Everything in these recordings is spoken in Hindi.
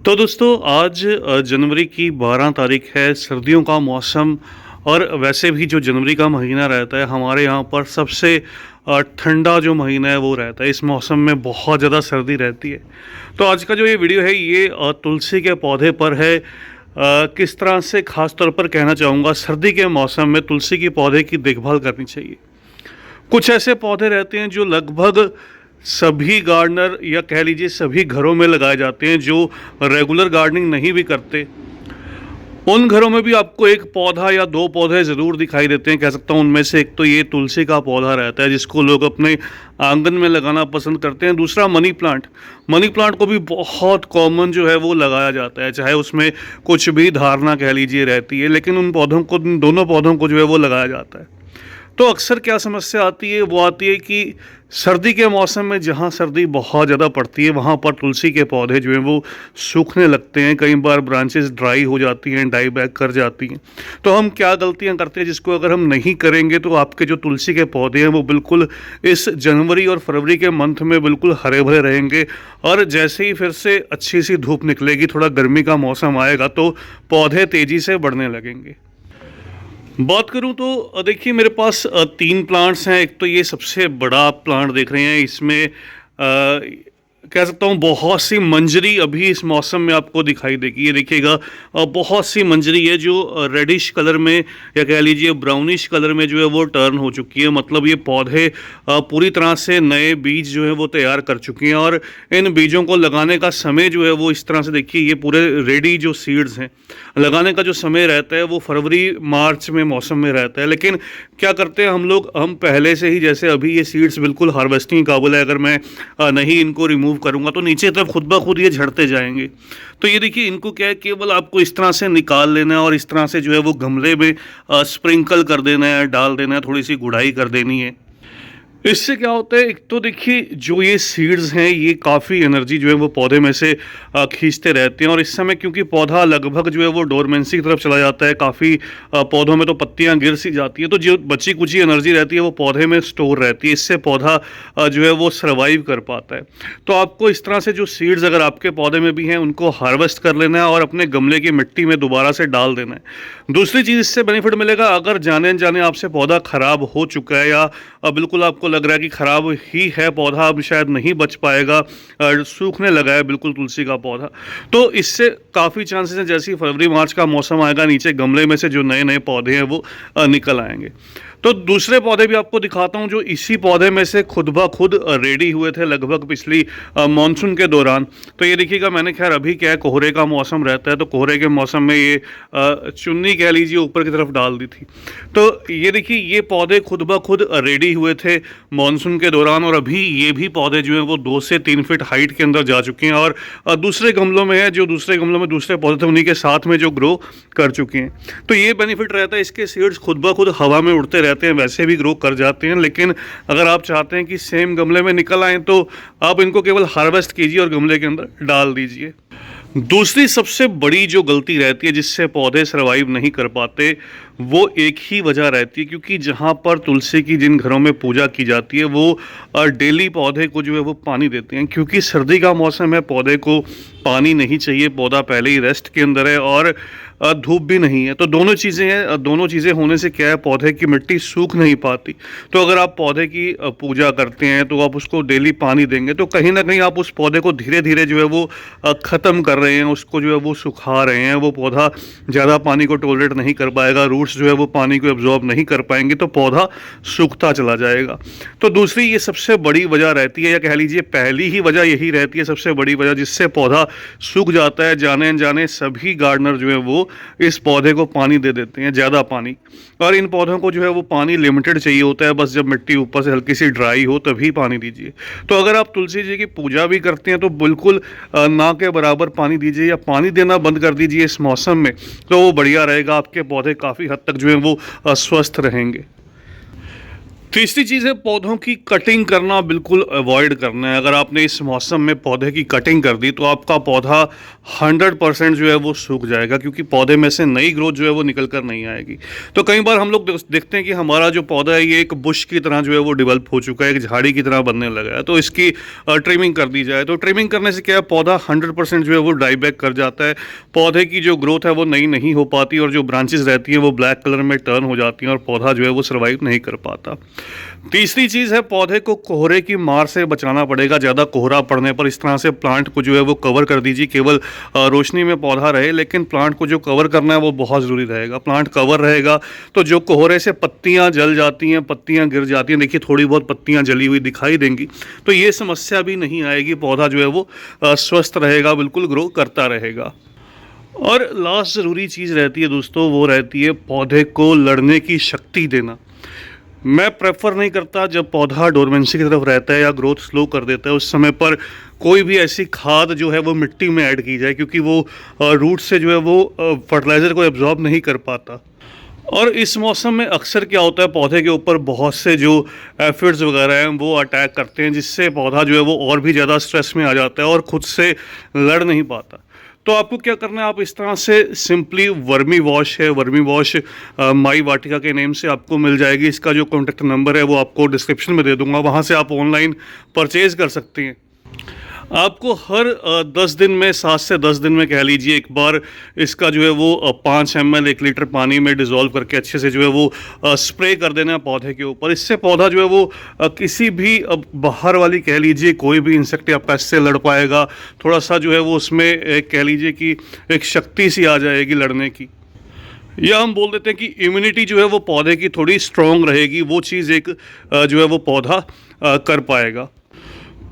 तो दोस्तों आज जनवरी की 12 तारीख है। सर्दियों का मौसम और वैसे भी जो जनवरी का महीना रहता है हमारे यहाँ पर सबसे ठंडा जो महीना है वो रहता है। इस मौसम में बहुत ज़्यादा सर्दी रहती है। तो आज का जो ये वीडियो है ये तुलसी के पौधे पर है। किस तरह से ख़ास तौर पर कहना चाहूँगा, सर्दी के मौसम में तुलसी के पौधे की देखभाल करनी चाहिए। कुछ ऐसे पौधे रहते हैं जो लगभग सभी गार्डनर या कह लीजिए सभी घरों में लगाए जाते हैं, जो रेगुलर गार्डनिंग नहीं भी करते। उन घरों में भी आपको एक पौधा या दो पौधे ज़रूर दिखाई देते हैं। कह सकता हूँ उनमें से एक तो ये तुलसी का पौधा रहता है जिसको लोग अपने आंगन में लगाना पसंद करते हैं। दूसरा मनी प्लांट। मनी प्लांट को भी बहुत कॉमन जो है वो लगाया जाता है, चाहे उसमें कुछ भी धारणा कह लीजिए रहती है, लेकिन उन पौधों को, दोनों पौधों को जो है वो लगाया जाता है। तो अक्सर क्या समस्या आती है, वो आती है कि सर्दी के मौसम में जहाँ सर्दी बहुत ज़्यादा पड़ती है वहाँ पर तुलसी के पौधे जो हैं वो सूखने लगते हैं। कई बार ब्रांचेस ड्राई हो जाती हैं, डाई बैक कर जाती हैं। तो हम क्या गलतियाँ करते हैं जिसको अगर हम नहीं करेंगे तो आपके जो तुलसी के पौधे हैं वो बिल्कुल इस जनवरी और फरवरी के मंथ में बिल्कुल हरे भरे रहेंगे। और जैसे ही फिर से अच्छी सी धूप निकलेगी, थोड़ा गर्मी का मौसम आएगा, तो पौधे तेज़ी से बढ़ने लगेंगे। बात करूं तो देखिए मेरे पास तीन प्लांट्स हैं। एक तो ये सबसे बड़ा प्लांट देख रहे हैं, इसमें कह सकता हूँ बहुत सी मंजरी अभी इस मौसम में आपको दिखाई देगी। ये देखिएगा बहुत सी मंजरी है जो रेडिश कलर में या कह लीजिए ब्राउनिश कलर में जो है वो टर्न हो चुकी है। मतलब ये पौधे पूरी तरह से नए बीज जो है वो तैयार कर चुके हैं और इन बीजों को लगाने का समय जो है वो इस तरह से देखिए, ये पूरे रेडी जो सीड्स हैं, लगाने का जो समय रहता है वो फरवरी मार्च में मौसम में रहता है। लेकिन क्या करते हैं हम लोग, हम पहले से ही, जैसे अभी ये सीड्स बिल्कुल हार्वेस्टिंग काबिल है, अगर मैं नहीं इनको रिमूव करूंगा तो नीचे तरफ खुद ब खुद ये झड़ते जाएंगे। तो ये देखिए, इनको क्या है, केवल आपको इस तरह से निकाल लेना है और इस तरह से जो है वो गमले में स्प्रिंकल कर देना है, डाल देना है, थोड़ी सी गुड़ाई कर देनी है। इससे क्या होता है, एक तो देखिए जो ये सीड्स हैं ये काफ़ी एनर्जी जो है वो पौधे में से खींचते रहते हैं। और इस समय क्योंकि पौधा लगभग जो है वो डोरमेंसी की तरफ चला जाता है, काफ़ी पौधों में तो पत्तियां गिर सी जाती है, तो जो बची कुची एनर्जी रहती है वो पौधे में स्टोर रहती है। इससे पौधा जो है वो सर्वाइव कर पाता है। तो आपको इस तरह से जो सीड्स अगर आपके पौधे में भी हैं उनको हार्वेस्ट कर लेना है और अपने गमले की मिट्टी में दोबारा से डाल देना है। दूसरी चीज़ इससे बेनिफिट मिलेगा, अगर जाने अनजाने आपसे पौधा ख़राब हो चुका है या बिल्कुल आपको लग रहा है कि ख़राब ही है पौधा, अब शायद नहीं बच पाएगा, सूखने लगा है बिल्कुल तुलसी का पौधा, तो इससे काफ़ी चांसेस हैं जैसे ही फरवरी मार्च का मौसम आएगा, नीचे गमले में से जो नए नए पौधे हैं वो निकल आएंगे। तो दूसरे पौधे भी आपको दिखाता हूं जो इसी पौधे में से खुद ब खुद रेडी हुए थे लगभग पिछली मानसून के दौरान। तो ये देखिएगा, मैंने खैर अभी क्या है, कोहरे का मौसम रहता है तो कोहरे के मौसम में ये चुन्नी कह लीजिए ऊपर की तरफ डाल दी थी। तो ये देखिए, ये पौधे खुद ब खुद रेडी हुए थे मानसून के दौरान और अभी ये भी पौधे जो हैं वो 2 से 3 फीट हाइट के अंदर जा चुके हैं और दूसरे गमलों में है, जो दूसरे गमलों में दूसरे पौधे थे उन्हीं के साथ में जो ग्रो कर चुके हैं। तो ये बेनिफिट रहता है, इसके सीड्स खुद ब खुद हवा में उड़ते रहते हैं, वैसे भी ग्रो कर जाते हैं। लेकिन अगर आप चाहते हैं कि सेम गमले में निकल आएँ तो आप इनको केवल हार्वेस्ट कीजिए और गमले के अंदर डाल दीजिए। दूसरी सबसे बड़ी जो गलती रहती है जिससे पौधे सर्वाइव नहीं कर पाते, वो एक ही वजह रहती है, क्योंकि जहाँ पर तुलसी की जिन घरों में पूजा की जाती है वो डेली पौधे को जो है वो पानी देते हैं। क्योंकि सर्दी का मौसम है, पौधे को पानी नहीं चाहिए, पौधा पहले ही रेस्ट के अंदर है और धूप भी नहीं है। तो दोनों चीज़ें हैं, दोनों चीज़ें होने से क्या है, पौधे की मिट्टी सूख नहीं पाती। तो अगर आप पौधे की पूजा करते हैं तो आप उसको डेली पानी देंगे तो कहीं ना कहीं आप उस पौधे को धीरे धीरे जो है वो ख़त्म कर रहे हैं, उसको जो है वो सुखा रहे हैं। वो पौधा ज़्यादा पानी को टॉलरेट नहीं कर पाएगा, रूट्स जो है वो पानी को एब्जॉर्ब नहीं कर पाएंगे, तो पौधा सूखता चला जाएगा। तो दूसरी ये सबसे बड़ी वजह रहती है, या कह लीजिए पहली ही वजह यही रहती है, सबसे बड़ी वजह जिससे पौधा सूख जाता है। जाने अनजाने सभी गार्डनर जो है वो इस पौधे को पानी दे देते हैं, ज़्यादा पानी। और इन पौधों को जो है वो पानी लिमिटेड चाहिए होता है, बस जब मिट्टी ऊपर से हल्की सी ड्राई हो तभी पानी दीजिए। तो अगर आप तुलसी जी की पूजा भी करते हैं तो बिल्कुल ना के बराबर पानी दीजिए या पानी देना बंद कर दीजिए इस मौसम में, तो वो बढ़िया रहेगा। आपके पौधे काफ़ी हद तक जो है वो स्वस्थ रहेंगे। तीसरी चीज़ है पौधों की कटिंग करना बिल्कुल अवॉइड करना है। अगर आपने इस मौसम में पौधे की कटिंग कर दी तो आपका पौधा 100% जो है वो सूख जाएगा, क्योंकि पौधे में से नई ग्रोथ जो है वो निकल कर नहीं आएगी। तो कई बार हम लोग देखते हैं कि हमारा जो पौधा है ये एक बुश की तरह जो है वो डेवलप हो चुका है, एक झाड़ी की तरह बनने लगा है, तो इसकी ट्रिमिंग कर दी जाए। तो ट्रिमिंग करने से क्या है, पौधा 100% जो है वो डाई बैक कर जाता है, पौधे की जो ग्रोथ है वो नई नहीं हो पाती और जो ब्रांचेस रहती हैं वो ब्लैक कलर में टर्न हो जाती हैं और पौधा जो है वो सर्वाइव नहीं कर पाता। तीसरी चीज़ है पौधे को कोहरे की मार से बचाना पड़ेगा। ज़्यादा कोहरा पड़ने पर इस तरह से प्लांट को जो है वो कवर कर दीजिए। केवल रोशनी में पौधा रहे, लेकिन प्लांट को जो कवर करना है वो बहुत ज़रूरी रहेगा। प्लांट कवर रहेगा तो जो कोहरे से पत्तियां जल जाती हैं, पत्तियां गिर जाती हैं, देखिए थोड़ी बहुत पत्तियां जली हुई दिखाई देंगी, तो ये समस्या भी नहीं आएगी। पौधा जो है वो स्वस्थ रहेगा, बिल्कुल ग्रो करता रहेगा। और लास्ट ज़रूरी चीज़ रहती है दोस्तों, वो रहती है पौधे को लड़ने की शक्ति देना। मैं प्रेफर नहीं करता जब पौधा डोरमेंसी की तरफ रहता है या ग्रोथ स्लो कर देता है उस समय पर कोई भी ऐसी खाद जो है वो मिट्टी में ऐड की जाए, क्योंकि वो रूट से जो है वो फर्टिलाइज़र को एब्जॉर्ब नहीं कर पाता। और इस मौसम में अक्सर क्या होता है, पौधे के ऊपर बहुत से जो एफिड्स वगैरह हैं वो अटैक करते हैं, जिससे पौधा जो है वो और भी ज़्यादा स्ट्रेस में आ जाता है और ख़ुद से लड़ नहीं पाता। तो आपको क्या करना है, आप इस तरह से सिंपली वर्मी वॉश है, वर्मी वॉश माई वाटिका के नेम से आपको मिल जाएगी। इसका जो कॉन्टैक्ट नंबर है वो आपको डिस्क्रिप्शन में दे दूंगा, वहाँ से आप ऑनलाइन परचेज़ कर सकती हैं। आपको हर 10 दिन में, 7 से 10 दिन में कह लीजिए, एक बार इसका जो है वो 5 ml 1 लीटर पानी में डिज़ोल्व करके अच्छे से जो है वो स्प्रे कर देना है पौधे के ऊपर। इससे पौधा जो है वो किसी भी बाहर वाली कह लीजिए कोई भी इंसेक्ट या पेस्ट से लड़ पाएगा। थोड़ा सा जो है वो उसमें कह लीजिए कि एक शक्ति सी आ जाएगी लड़ने की, या हम बोल देते हैं कि इम्यूनिटी जो है वो पौधे की थोड़ी स्ट्रॉन्ग रहेगी। वो चीज़ एक जो है वो पौधा कर पाएगा।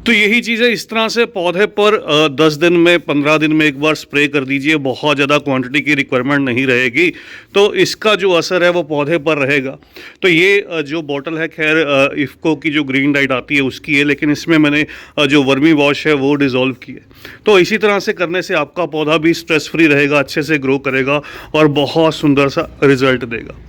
तो यही चीज़ है, इस तरह से पौधे पर 10 दिन में, 15 दिन में एक बार स्प्रे कर दीजिए। बहुत ज़्यादा क्वांटिटी की रिक्वायरमेंट नहीं रहेगी, तो इसका जो असर है वो पौधे पर रहेगा। तो ये जो बॉटल है, खैर इफ़को की जो ग्रीन डाइट आती है उसकी है, लेकिन इसमें मैंने जो वर्मी वॉश है वो डिज़ोल्व की है। तो इसी तरह से करने से आपका पौधा भी स्ट्रेस फ्री रहेगा, अच्छे से ग्रो करेगा और बहुत सुंदर सा रिजल्ट देगा।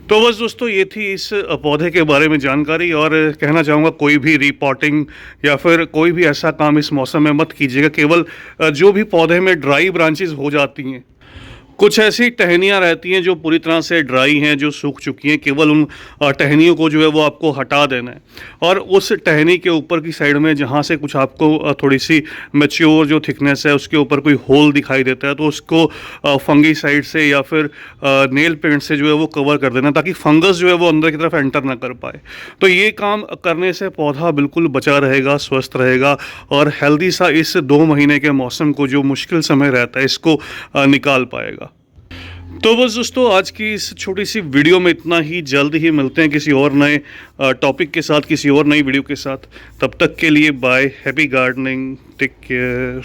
तो बस दोस्तों, ये थी इस पौधे के बारे में जानकारी। और कहना चाहूँगा कोई भी रीपॉटिंग या फिर कोई भी ऐसा काम इस मौसम में मत कीजिएगा। केवल जो भी पौधे में ड्राई ब्रांचेस हो जाती हैं, कुछ ऐसी टहनियाँ रहती हैं जो पूरी तरह से ड्राई हैं, जो सूख चुकी हैं, केवल उन टहनियों को जो है वो आपको हटा देना है। और उस टहनी के ऊपर की साइड में जहाँ से कुछ आपको थोड़ी सी मैच्योर जो थिकनेस है उसके ऊपर कोई होल दिखाई देता है, तो उसको फंगीसाइड से या फिर नेल पेंट से जो है वो कवर कर देना, ताकि फंगस जो है वो अंदर की तरफ एंटर ना कर पाए। तो ये काम करने से पौधा बिल्कुल बचा रहेगा, स्वस्थ रहेगा और हेल्दी सा इस 2 महीने के मौसम को, जो मुश्किल समय रहता है, इसको निकाल पाएगा। तो बस दोस्तों, आज की इस छोटी सी वीडियो में इतना ही। जल्द ही मिलते हैं किसी और नए टॉपिक के साथ, किसी और नई वीडियो के साथ। तब तक के लिए bye, happy gardening, take care.